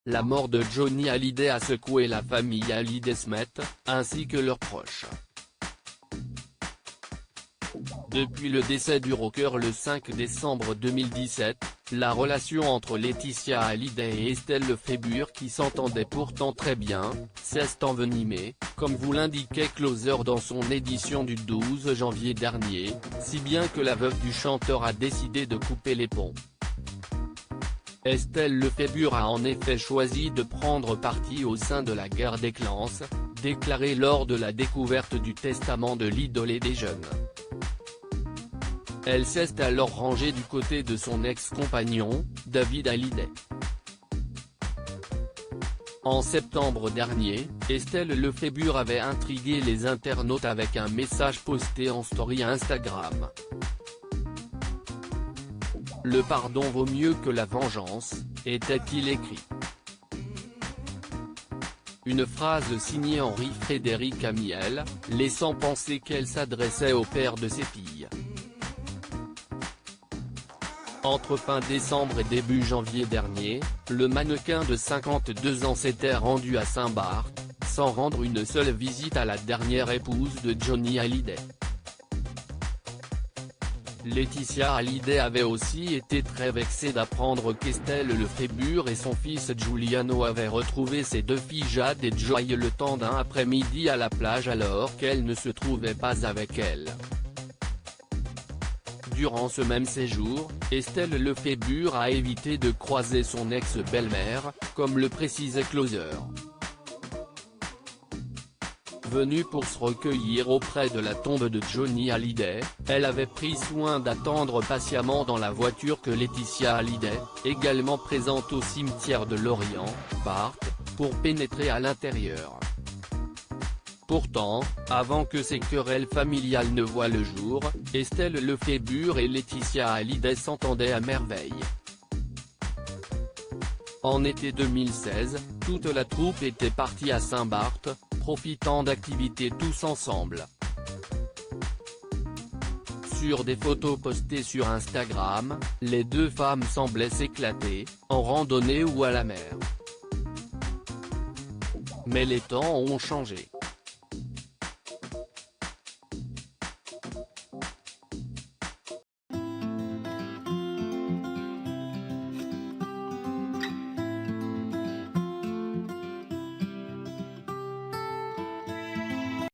La mort de Johnny Hallyday a secoué la famille Hallyday-Smith, ainsi que leurs proches. Depuis le décès du rocker le 5 décembre 2017, la relation entre Laetitia Hallyday et Estelle Lefébure, qui s'entendait pourtant très bien, s'est envenimée, comme vous l'indiquait Closer dans son édition du 12 janvier dernier, si bien que la veuve du chanteur a décidé de couper les ponts. Estelle Lefébure a en effet choisi de prendre parti au sein de la guerre des clans, déclaré lors de la découverte du testament de l'idole et des jeunes. Elle s'est alors rangée du côté de son ex-compagnon, David Hallyday. En septembre dernier, Estelle Lefébure avait intrigué les internautes avec un message posté en story Instagram. Le pardon vaut mieux que la vengeance, était-il écrit. Une phrase signée Henri-Frédéric Amiel, laissant penser qu'elle s'adressait au père de ses filles. Entre fin décembre et début janvier dernier, le mannequin de 52 ans s'était rendu à Saint-Barth, sans rendre une seule visite à la dernière épouse de Johnny Hallyday. Laetitia Hallyday avait aussi été très vexée d'apprendre qu'Estelle Lefébure et son fils Giuliano avaient retrouvé ses deux filles Jade et Joy le temps d'un après-midi à la plage alors qu'elle ne se trouvait pas avec elles. Durant ce même séjour, Estelle Lefébure a évité de croiser son ex-belle-mère, comme le précisait Closer. Venue pour se recueillir auprès de la tombe de Johnny Hallyday, elle avait pris soin d'attendre patiemment dans la voiture que Laetitia Hallyday, également présente au cimetière de Lorient, parte, pour pénétrer à l'intérieur. Pourtant, avant que ces querelles familiales ne voient le jour, Estelle Lefébure et Laetitia Hallyday s'entendaient à merveille. En été 2016, toute la troupe était partie à Saint-Barth, profitant d'activités tous ensemble. Sur des photos postées sur Instagram, les deux femmes semblaient s'éclater, en randonnée ou à la mer. Mais les temps ont changé.